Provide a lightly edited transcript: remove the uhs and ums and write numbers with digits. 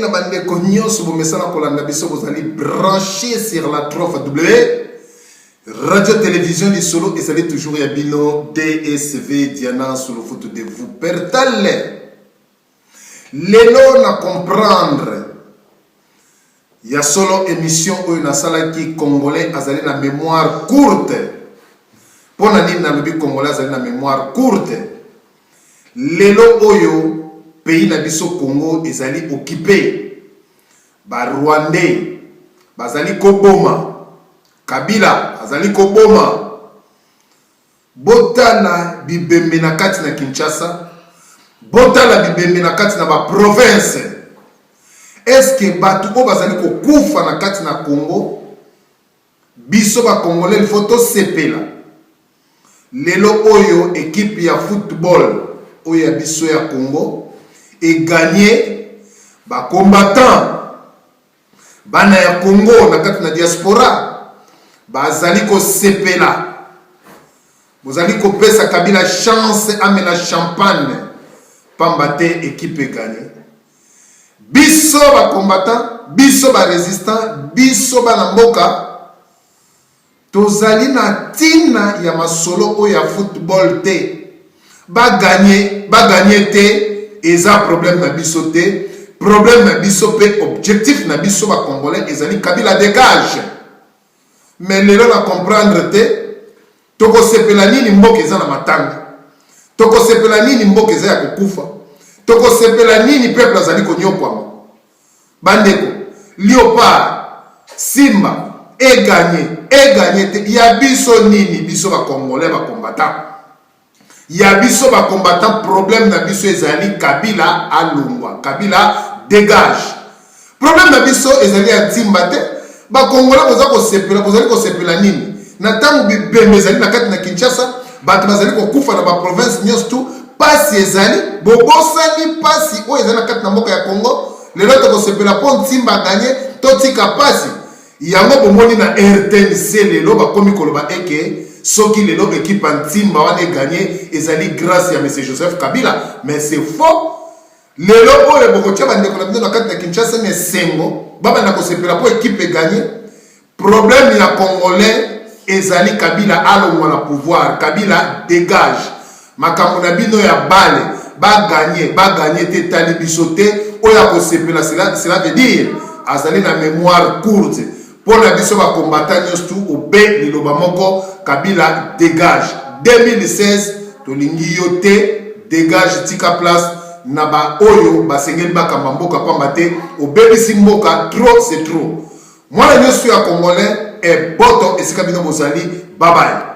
na bande konyoso bo mesana kolanda biso bozali branché sur la 3W Radio Télévision du Solo et salut toujours Yabino DSV Diana sur le photo de vous pertale. Lelo na comprendre. Il y a solo émission où na sala qui congolais azali na mémoire courte. Pour na nini na lobi congolais azali na mémoire courte. Lelo oyo pays na biso Congo ezali occupé ba Rwandais bazali koboma Kabila azali koboma botala bibembe na kati na Kinshasa botala bibembe na kati na ba province. Est-ce que batu o bazali kokufa na kati na Congo biso ba congolais photo sepela lelo oyo équipe ya football oyo ya biso ya Congo et gagné ba combattant bana ya Congo na kati na diaspora bazali ko sepela bozali ko pesa Kabila chance amena champagne pambate équipe gagné biso ba combattant biso ba résistant biso ba mboka tozali na tina ya masolo o ya football te ba gagné te eza problème na biso te problème na biso pe objectif na biso ba congolais ezali Kabila dégage mais lelo na comprendre te toko sepela nini mboka eza na matanga toko sepela nini mboka eza ya kokufa toko sepela nini peuple azali konyokwama bandeko Léopard Simba et gagné te ya biso nini biso ba congolais ba combattant ya biso ba combattant problème na biso ezali Kabila alongwa Kabila dégage problème na biso ezali ya Timba te ba congolais bozali ko sepela nini na tangu bibembe ezali na kati na Kinshasa bato bazali ko kufa na ba province nyonso tu pasi ezali bobosani pasi o ezali na kati na mboka ya Congo lelo to ko sepela po Timba gagné to tika pasi yango bomoni na RTNC lelo ba komi koloba eke soki lelo équipe Ntimba wana gagné ezali grâce à M. Joseph Kabila mais c'est faux lelo oyo bokotia bandeko na bino na kati na Kinshasa ne sengo baba na ko sepela po équipe gagné problème ya congolais ezali Kabila alongwa na pouvoir Kabila dégage makambo na bino ya bale ba gagné te tali biso te oya ko sepela cela veut dire azali na mémoire courte pour la biso ba combattant nyonso au B liloba moko Kabila dégage 2016 to lingi yote dégage tika place na ba oyo ba sengeli ba kamba mboka pamba te au bebisi mboka trop c'est trop moi la nyonso ya congolais et boto esika bino bozali bye bye.